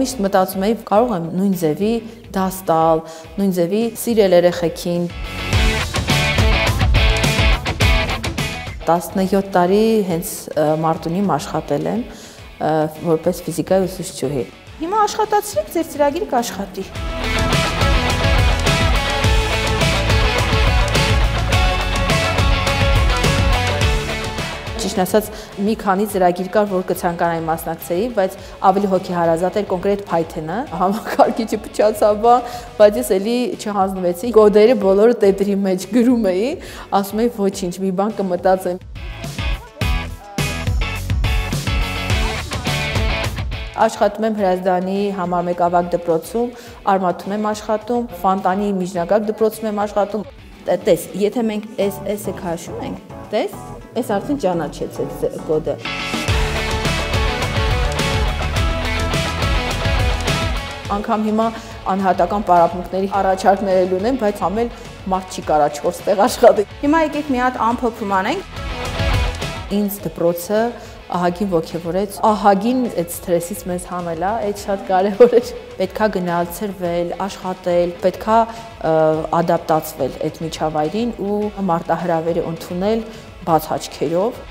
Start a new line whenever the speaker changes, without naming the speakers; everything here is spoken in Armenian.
միշտ մտածում էի, կարող եմ նույն ձևի դաս տալ, նույն ձևի սիրել երեխեքին։ 17 տարի հենց Մարտունիում աշխատել եմ որպես ֆիզիկայի ուսուցչուհի։ Հիմա աշխատացրեք, ձեր ծրագիրը կաշխատի։ Ճիշտ ասած, մի քանի ծրագիր կար, որ կցանկանայի մասնակցեի, բայց ավելի հոգեհարազատ էր կոնկրետ Python-ը, համակարգիչը փչացավ, բայց ես էլի չհանձնվեցի, կոդերը բոլորը տետրի մեջ գրում էի, ասում էի ոչինչ, մի բան կմտածեմ։ Աշխատում եմ Հրազդանի համար 1 ավագ դպրոցում, Արմաթում եմ աշխատում, Ֆանտանի միջնակարգ դպրոցում եմ աշխատում։ Տես, եթե մենք S-ը քաշում ենք, տես, այս արդեն ճանաչեց այդ կոդը։ Անգամ հիմա անհատական պարապմունքների առաջարկներ ունեմ, բայց համել մարդ չի կարա 4 տեղ աշխատի։
Հիմա եկեք մի հատ ամփոփում անենք։
Ինձ դպրոցը ահագին ոգևորեց, ահագին այդ սթրեսից մեզ հանելա, այդ շատ կարևոր էր։ Պետքա գնալ, ցրվել, աշխատել, պետքա ադապտացվել այդ միջավայրին ու մարտահրավերը ընդունել բաց աչքերով։